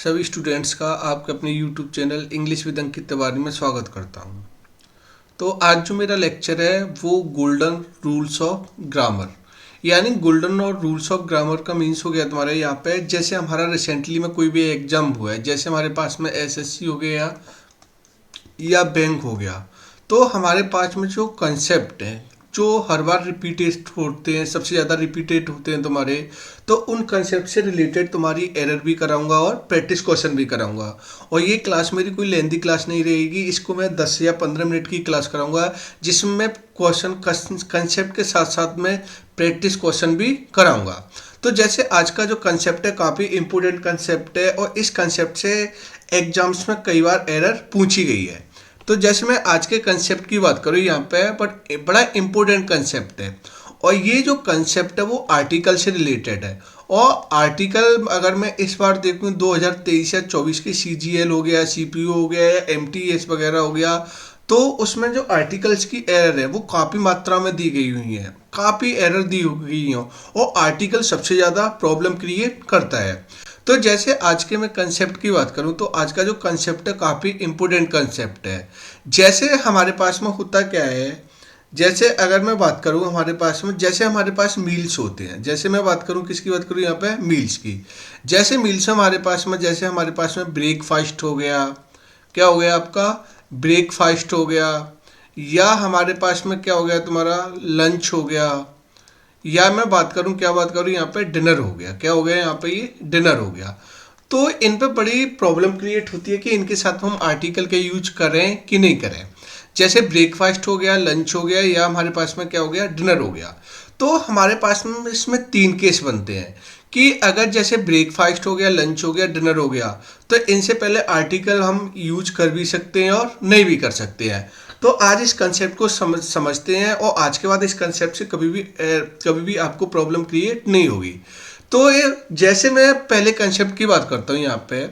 सभी स्टूडेंट्स का आपके अपने YouTube channel English with Ankit Tiwari में स्वागत करता हूँ। तो आज जो मेरा लेक्चर है वो गोल्डन रूल्स ऑफ ग्रामर, यानी गोल्डन और रूल्स ऑफ ग्रामर का मीन्स हो गया तुम्हारा यहाँ पे, जैसे हमारा रिसेंटली में कोई भी एग्जाम हुआ है, जैसे हमारे पास में एसएससी हो गया या बैंक हो गया, तो हमारे पास में जो कंसेप्ट है जो हर बार रिपीटेड होते हैं, सबसे ज़्यादा रिपीटेड होते हैं तुम्हारे, तो उन कंसेप्ट से रिलेटेड तुम्हारी एरर भी कराऊंगा और प्रैक्टिस क्वेश्चन भी कराऊंगा। और ये क्लास मेरी कोई लेंदी क्लास नहीं रहेगी, इसको मैं 10 या 15 मिनट की क्लास कराऊंगा, जिसमें मैं क्वेश्चन कंसेप्ट के साथ साथ में प्रैक्टिस क्वेश्चन भी कराऊंगा। तो जैसे आज का जो कंसेप्ट है काफ़ी इंपॉर्टेंट कंसेप्ट है और इस कंसेप्ट से एग्जाम्स में कई बार एरर पूछी गई है। तो जैसे मैं आज के कंसेप्ट की बात करूँ यहाँ पे, बट बड़ा इंपॉर्टेंट कंसेप्ट है और ये जो कंसेप्ट है वो आर्टिकल से रिलेटेड है। और आर्टिकल अगर मैं इस बार देखूँ 2023 या 24 की CGL हो गया, CPU हो गया या MTS वगैरह हो गया, तो उसमें जो आर्टिकल्स की एरर है वो काफ़ी मात्रा में दी गई हुई है, काफ़ी एरर दी गई हैं और आर्टिकल सबसे ज़्यादा प्रॉब्लम क्रिएट करता है। तो जैसे आज के मैं कंसेप्ट की बात करूं तो आज का जो कंसेप्ट है काफ़ी इंपॉर्टेंट कंसेप्ट है। जैसे हमारे पास में होता क्या है, जैसे अगर मैं बात करूं हमारे पास में, जैसे हमारे पास मील्स होते हैं, जैसे मैं बात करूं किसकी बात करूं यहाँ पे, मील्स की। जैसे मील्स हमारे पास में, जैसे हमारे पास में ब्रेकफास्ट हो गया, क्या हो गया आपका, ब्रेकफास्ट हो गया, या हमारे पास में क्या हो गया तुम्हारा, लंच हो गया, या मैं बात करूं, क्या बात करूं यहाँ पे, डिनर हो गया। क्या हो गया यहाँ पे, ये डिनर हो गया। तो इन पे बड़ी प्रॉब्लम क्रिएट होती है कि इनके साथ हम आर्टिकल का यूज करें कि नहीं करें। जैसे ब्रेकफास्ट हो गया, लंच हो गया, या हमारे पास में क्या हो गया, डिनर हो गया। तो हमारे पास में इसमें 3 केस बनते हैं कि अगर जैसे ब्रेकफास्ट हो गया, लंच हो गया, डिनर हो गया, तो इनसे पहले आर्टिकल हम यूज कर भी सकते हैं और नहीं भी कर सकते हैं। तो आज इस कंसेप्ट को समझते हैं और आज के बाद इस कंसेप्ट से कभी भी आपको प्रॉब्लम क्रिएट नहीं होगी। तो ये जैसे मैं पहले कंसेप्ट की बात करता हूँ यहाँ पे,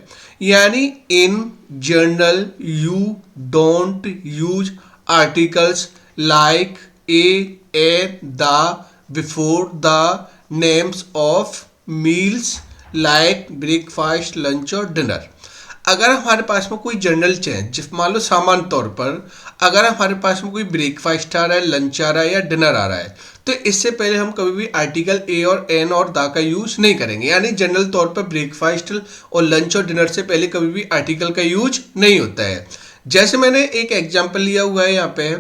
यानी in general you don't use articles like a the before the names of meals like breakfast, lunch और डिनर। अगर हमारे पास में कोई जनरल चेंज, जिस मान लो सामान्य तौर पर अगर हमारे पास में कोई ब्रेकफास्ट आ रहा है, लंच आ रहा है या डिनर आ रहा है, तो इससे पहले हम कभी भी आर्टिकल ए और एन और दा का यूज नहीं करेंगे। यानी जनरल तौर पर ब्रेकफास्ट और लंच और डिनर से पहले कभी भी आर्टिकल का यूज नहीं होता है। जैसे मैंने एक एग्जाम्पल लिया हुआ है यहाँ पे,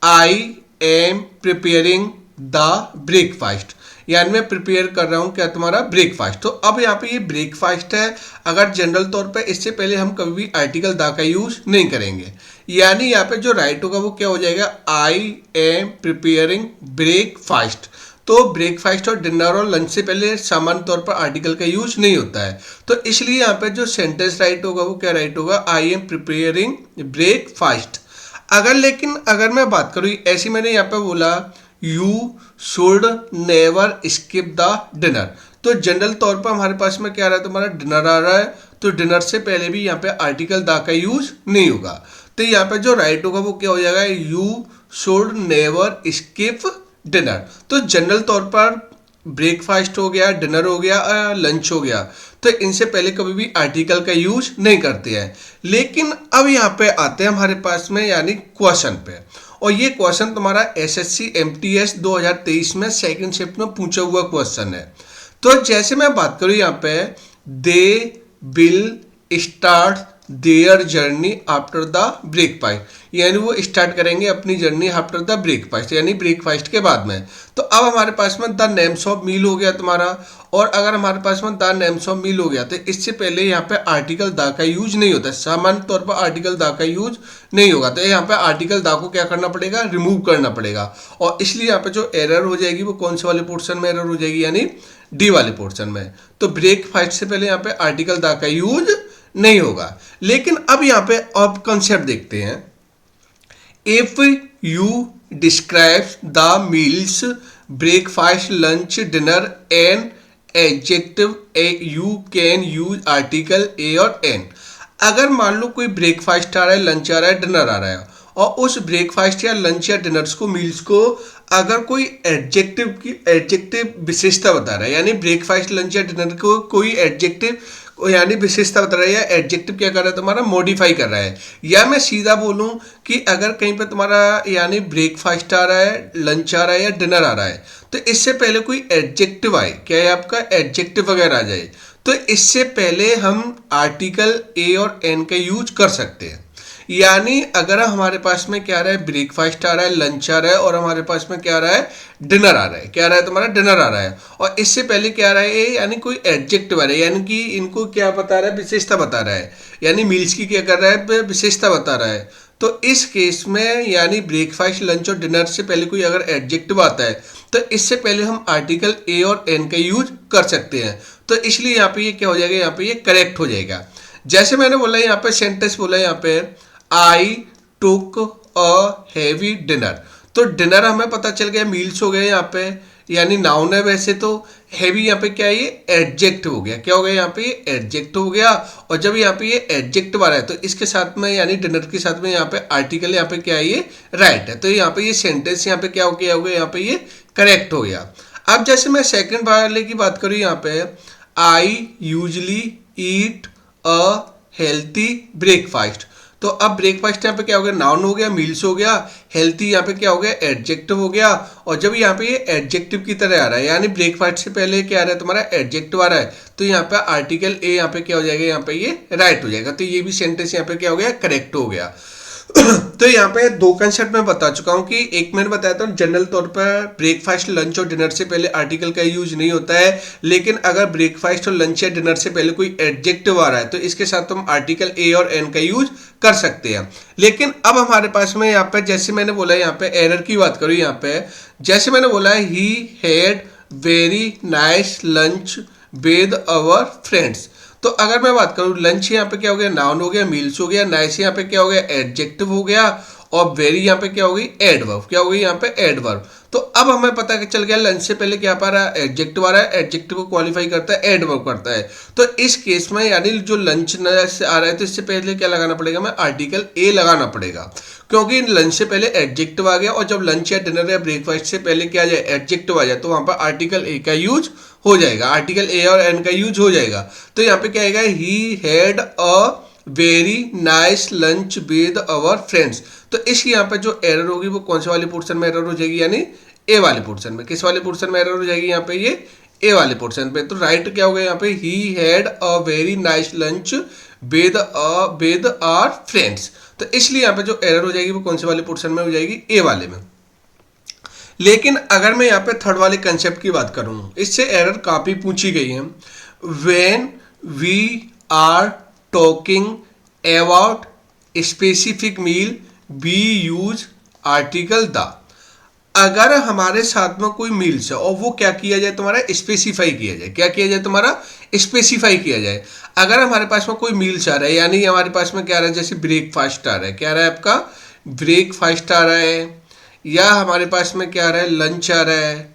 I am preparing the breakfast, यानी मैं प्रिपेयर कर रहा हूँ क्या, तुम्हारा ब्रेकफास्ट। तो अब यहाँ पे ये ब्रेकफास्ट है, अगर जनरल तौर पे इससे पहले हम कभी भी आर्टिकल दा का यूज नहीं करेंगे। यानी यहाँ पे जो राइट होगा वो क्या हो जाएगा, आई एम प्रिपेयरिंग ब्रेकफास्ट। तो ब्रेकफास्ट और डिनर और लंच से पहले सामान्य तौर पर आर्टिकल का यूज नहीं होता है। तो इसलिए यहाँ पे जो सेंटेंस राइट होगा वो क्या राइट होगा, आई एम प्रिपेयरिंग ब्रेकफास्ट। अगर मैं बात करूँ, ऐसी मैंने यहाँ पे बोला you should never skip the dinner, तो जनरल तौर पर हमारे पास में क्या आ रहा है, तुम्हारा डिनर आ रहा है, तो डिनर से पहले भी यहाँ पे आर्टिकल दा का यूज नहीं होगा। तो यहाँ पे जो राइट होगा वो क्या हो जाएगा, you should never skip dinner. तो जनरल तौर पर ब्रेकफास्ट हो गया, डिनर हो गया, लंच हो गया, तो इनसे पहले कभी भी आर्टिकल का यूज नहीं करते हैं। लेकिन अब यहाँ पे आते हैं हमारे पास में यानी क्वेश्चन पे, और ये क्वेश्चन तुम्हारा SSC MTS 2023 में सेकंड शिफ्ट में पूछा हुआ क्वेश्चन है। तो जैसे मैं बात करूँ यहाँ पे, they will start their journey after the breakfast, यानी वो स्टार्ट करेंगे अपनी जर्नी आफ्टर द ब्रेकफास्ट, यानी ब्रेकफास्ट के बाद में। तो अब हमारे पास में द नेम्स ऑफ मील हो गया तुम्हारा, और अगर हमारे पास में द नेम्स ऑफ मील हो गया तो इससे पहले यहाँ पे आर्टिकल दा का यूज नहीं होता, सामान्य तौर पर आर्टिकल दा का यूज नहीं होगा। तो यहाँ पे आर्टिकल दा को क्या करना पड़ेगा, रिमूव करना पड़ेगा। और इसलिए यहाँ पे जो एरर हो जाएगी वो कौन से वाले पोर्शन में एरर हो जाएगी, यानी डी वाले पोर्शन में। तो ब्रेकफास्ट से पहले यहाँ पे आर्टिकल दा का यूज नहीं होगा। लेकिन अब यहाँ पे अब कंसेप्ट देखते हैं, if you describe the meals breakfast, lunch, dinner an adjective you can use article a और एन। अगर मान लो कोई ब्रेकफास्ट आ रहा है, लंच आ रहा है, डिनर आ रहा है, और उस ब्रेकफास्ट या लंच या डिनर्स को, मील्स को अगर कोई एडजेक्टिव विशेषता बता रहा है, यानी ब्रेकफास्ट लंच या डिनर को कोई एडजेक्टिव यानी विशेषता बता रहा है, या एडजेक्टिव क्या कर रहा है तुम्हारा, मॉडिफाई कर रहा है। या मैं सीधा बोलूं कि अगर कहीं पे तुम्हारा यानी ब्रेकफास्ट आ रहा है, लंच आ रहा है या डिनर आ रहा है, तो इससे पहले कोई एडजेक्टिव आए, क्या है आपका एडजेक्टिव वगैरह आ जाए, तो इससे पहले हम आर्टिकल ए और एन का यूज कर सकते हैं। यानी अगर हमारे पास में क्या आ रहा है, ब्रेकफास्ट आ रहा है, लंच आ रहा है, और हमारे पास में क्या आ रहा है, डिनर आ रहा है, क्या आ रहा है तुम्हारा, डिनर आ रहा है, और इससे पहले क्या आ रहा है, यानी कोई एडजेक्टिव आ रहा है, यानी कि इनको क्या बता रहा है, विशेषता बता रहा है, यानी मील्स की क्या कर रहा है, विशेषता बता रहा है। तो इस केस में यानी ब्रेकफास्ट लंच और डिनर से पहले कोई अगर एडजेक्टिव आता है, तो इससे पहले हम आर्टिकल ए और एन का यूज कर सकते हैं। तो इसलिए यहाँ पे ये क्या हो जाएगा, यहाँ पे ये करेक्ट हो जाएगा। जैसे मैंने बोला यहाँ पे सेंटेंस बोला यहाँ पे आई टुक अ हैवी डिनर, तो डिनर हमें पता चल गया, मील्स हो गए यहाँ पे, यानी नाउन है वैसे तो। हैवी यहाँ पे क्या है, ये एडजेक्टिव हो गया, क्या हो गया यहाँ पे, ये एडजेक्टिव हो गया। और जब यहाँ पे ये एडजेक्टिव आ रहा है, तो इसके साथ में यानी डिनर के साथ में यहाँ पे आर्टिकल यहाँ पे क्या है, ये राइट है। तो यहाँ पे ये सेंटेंस यहाँ पे क्या हो गया, यहाँ पे ये करेक्ट हो गया। अब जैसे मैं सेकंड वाले की बात करूँ, यहाँ पे I usually eat a healthy breakfast, तो अब ब्रेकफास्ट यहाँ पे क्या हो गया, नाउन हो गया, मील्स हो गया, हेल्थी यहाँ पे क्या हो गया, एडजेक्टिव हो गया। और जब यहाँ पे ये एडजेक्टिव की तरह आ रहा है, यानी ब्रेकफास्ट से पहले क्या आ रहा है तुम्हारा, एडजेक्टिव आ रहा है, तो यहाँ पे आर्टिकल ए यहाँ पे क्या हो जाएगा, यहाँ पे ये राइट हो जाएगा। तो ये भी सेंटेंस यहाँ पे क्या हो गया, करेक्ट हो गया। तो यहाँ पे दो कंसेप्ट मैं बता चुका हूँ कि एक मैंने बताया था जनरल तौर पर ब्रेकफास्ट लंच और डिनर से पहले आर्टिकल का यूज नहीं होता है, लेकिन अगर ब्रेकफास्ट और लंच या डिनर से पहले कोई एडजेक्टिव आ रहा है, तो इसके साथ हम आर्टिकल ए और एन का यूज कर सकते हैं। लेकिन अब हमारे पास में यहाँ पे जैसे मैंने बोला, यहाँ पे एरर की बात करूँ, यहाँ पे जैसे मैंने बोला he had very nice lunch with our friends, तो अगर मैं बात करूँ, लंच यहाँ पे क्या हो गया, नाउन हो गया, मील्स हो गया, नाइस यहाँ पे क्या हो गया, एडजेक्टिव हो गया, और वेरी यहाँ पे क्या हो गई, एडवर्ब, क्या हो गई यहाँ पे, एडवर्ब। तो अब हमें पता चल गया लंच से पहले क्या पा रहा है, एडजेक्टिव आ रहा है, एडजेक्टिव को क्वालिफाई करता है, एडवर्ब करता है। तो इस केस में यानी जो लंच से आ रहा है, तो इससे पहले क्या लगाना पड़ेगा, हमें आर्टिकल ए लगाना पड़ेगा, क्योंकि लंच से पहले एडजेक्टिव आ गया, और जब लंच या डिनर या ब्रेकफास्ट से पहले क्या आ जाए, एडजेक्टिव आ जाए, तो वहां पर आर्टिकल ए का यूज हो जाएगा, आर्टिकल ए और एन का यूज हो जाएगा। तो यहाँ पे क्या आएगा, he had a very nice lunch with our friends. तो इसकी यहाँ पे जो एरर होगी वो कौन से वाले पोर्शन में एरर हो जाएगी, यानी ए वाले पोर्शन में। किस वाले पोर्शन में एरर हो जाएगी, यहाँ पे ये ए वाले पोर्शन पे। तो राइट क्या हो गया यहाँ पे, he had a very nice lunch with our friends. तो इसलिए यहाँ पे जो एरर हो जाएगी वो कौन से वाले पोर्शन में हो जाएगी, ए वाले में। लेकिन अगर मैं यहाँ पे थर्ड वाले कंसेप्ट की बात करूँ, इससे एरर काफ़ी पूछी गई है। When we are talking about specific meal we use article the. अगर हमारे साथ में कोई मील्स है और वो क्या किया जाए तुम्हारा, स्पेसिफाई किया जाए, क्या किया जाए तुम्हारा, स्पेसिफाई किया जाए। अगर हमारे पास में कोई मील्स आ रहा है, यानी हमारे पास में क्या आ रहा है, जैसे ब्रेकफास्ट आ रहा है, क्या आ रहा है आपका, ब्रेकफास्ट आ रहा है, या हमारे पास में क्या आ रहा है, लंच आ रहा है,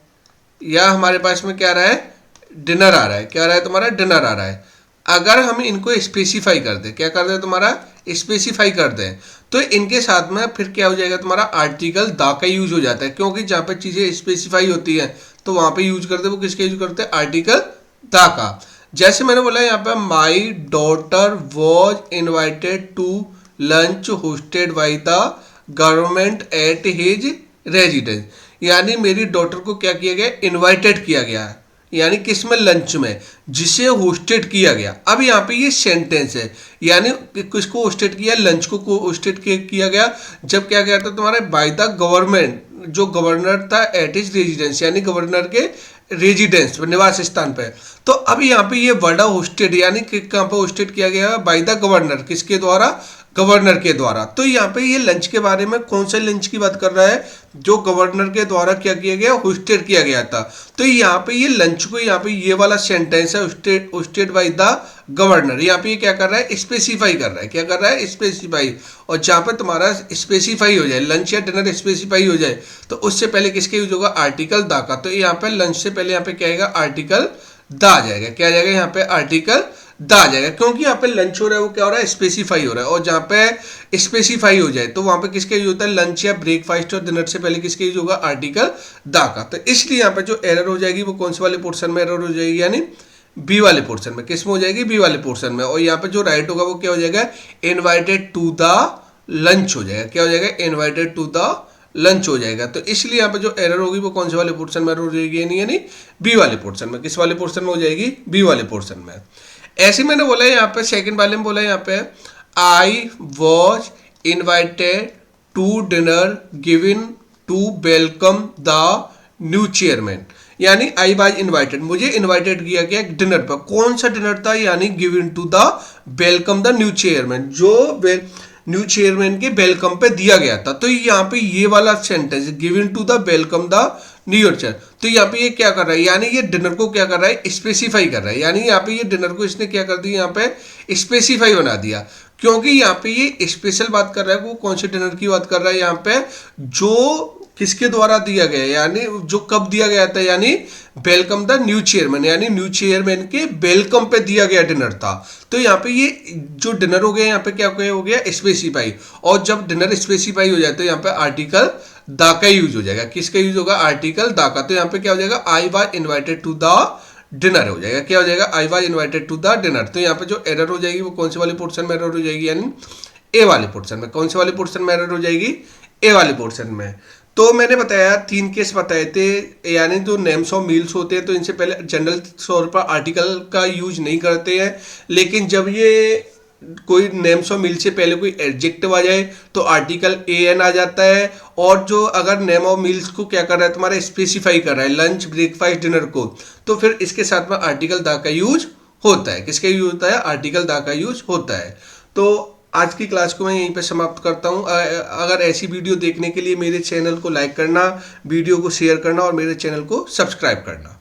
या हमारे पास में क्या आ रहा है, डिनर आ रहा है, क्या आ रहा है तुम्हारा, डिनर आ रहा है। अगर हम इनको स्पेसिफाई कर दें, क्या कर दें तुम्हारा, स्पेसिफाई कर दें, तो इनके साथ में फिर क्या हो जाएगा तुम्हारा, आर्टिकल द का यूज हो जाता है, क्योंकि जहाँ पे चीज़ें स्पेसिफाई होती हैं तो वहाँ पे यूज करते हैं, वो किसका यूज करते हैं, आर्टिकल द का। जैसे मैंने बोला यहाँ पे, my daughter was invited to lunch hosted by the government at his residence, यानी मेरी डॉटर को क्या किया गया, इनवाइटेड किया गया है, यानी किस में, लंच में, जिसे होस्टेड किया गया। अब यहाँ पे ये सेंटेंस है, यानी किसको होस्टेड किया, लंच को होस्टेड किया गया, जब क्या गया था तुम्हारे, बाय द गवर्नमेंट, जो गवर्नर था, एट हिज रेजिडेंस, यानी गवर्नर के रेजिडेंस निवास स्थान पे। तो अब यहाँ पे ये वर्ड होस्टेड, यानी कहाँ पे होस्टेड किया गया, बाय द गवर्नर, किसके द्वारा, गवर्नर के द्वारा। तो यहाँ पे ये लंच के बारे में कौन से लंच की बात कर रहा है, जो गवर्नर के द्वारा क्या किया गया, होस्टेड किया गया था। तो यहाँ पे ये लंच को, यहाँ पे ये वाला सेंटेंस है, होस्टेड बाय द गवर्नर, यहाँ पे ये क्या कर रहा है, स्पेसिफाई कर रहा है, क्या कर रहा है, स्पेसिफाई। और जहाँ पे तुम्हारा स्पेसिफाई हो जाए, लंच या डिनर स्पेसिफाई हो जाए, तो उससे पहले किसके यूज होगा, आर्टिकल द का। तो यहाँ पे लंच से पहले यहाँ पे क्या आएगा, आर्टिकल द आ जाएगा, क्या आ जाएगा यहाँ पे, आर्टिकल दा आ जाएगा, क्योंकि यहाँ पे लंच हो रहा है वो क्या हो रहा है, स्पेसिफाई हो रहा है। और जहाँ पे स्पेसिफाई हो जाए तो वहां पे किसका यूज होता है, लंच या ब्रेकफास्ट और डिनर से पहले किसका यूज होगा, आर्टिकल दा का। तो इसलिए यहाँ पे जो एरर हो जाएगी वो कौन से वाले पोर्शन में एरर हो जाएगी, यानी बी वाले पोर्शन में। किस में हो जाएगी, बी वाले पोर्शन में। और यहाँ पे जो राइट होगा वो क्या हो जाएगा, इनवाइटेड टू द लंच हो जाएगा। क्या हो जाएगा, इनवाइटेड टू द लंच हो जाएगा। तो इसलिए यहाँ पे जो एरर होगी वो कौन से वाले पोर्शन में एरर हो जाएगी, यानी बी वाले पोर्शन में। किस वाले पोर्शन में हो जाएगी, बी वाले पोर्शन में। ऐसे मैंने बोला है यहाँ पे सेकंड वाले में बोला है यहाँ पे I was invited to dinner given to welcome the new chairman, यानी आई वाज इनवाइटेड, मुझे इनवाइटेड किया गया डिनर पर। कौन सा डिनर था, यानी given to the welcome the new chairman, जो न्यू चेयरमैन के वेलकम पे दिया गया था। तो यहाँ पे ये वाला sentence given to the welcome the new chair, तो यहाँ पे ये क्या कर रहा है, यानी ये डिनर को क्या कर रहा है, स्पेसिफाई कर रहा है। यानी यहाँ पे ये डिनर को इसने क्या कर दिया, यहाँ पे स्पेसिफाई बना दिया, क्योंकि यहाँ पे ये स्पेशल बात कर रहा है। वो कौन से डिनर की बात कर रहा है यहाँ पे, जो किसके द्वारा दिया गया, यानी जो कब दिया गया था, यानी वेलकम द न्यू चेयरमैन, यानी न्यू चेयरमैन के वेलकम पे दिया गया डिनर था। तो यहाँ पे ये जो डिनर हो गया यहाँ पे क्या हो गया, स्पेसिफाई। और जब डिनर स्पेसिफाई हो जाए तो यहाँ पे आर्टिकल दा का यूज हो जाएगा। किसका यूज होगा, आर्टिकल दा का। तो यहाँ पे क्या हो जाएगा, I was invited to the dinner हो जाएगा। क्या हो जाएगा, I was invited to the dinner. तो यहाँ पे जो एरर हो जाएगी वो कौन से वाले पोर्शन में एरर हो जाएगी, यानी ए वाले पोर्शन में। कौन से वाले पोर्शन में एरर हो जाएगी, ए वाले पोर्शन में। तो मैंने बताया 3 केस बताए थे, यानी जो नेम्स ऑफ मील्स होते हैं तो इनसे पहले जनरल तौर पर आर्टिकल का यूज नहीं करते हैं, लेकिन जब ये कोई नेम्स ऑफ मील से पहले कोई एडजेक्टिव आ जाए तो आर्टिकल ए एन आ जाता है। और जो अगर नेम ऑफ मील्स को क्या कर रहा है, तुम्हारा स्पेसिफाई कर रहा है, लंच ब्रेकफास्ट डिनर को, तो फिर इसके साथ में आर्टिकल दा का यूज होता है। किसका यूज होता है, आर्टिकल दा का यूज होता है। तो आज की क्लास को मैं यहीं पे समाप्त करता हूँ। अगर ऐसी वीडियो देखने के लिए मेरे चैनल को लाइक करना, वीडियो को शेयर करना और मेरे चैनल को सब्सक्राइब करना।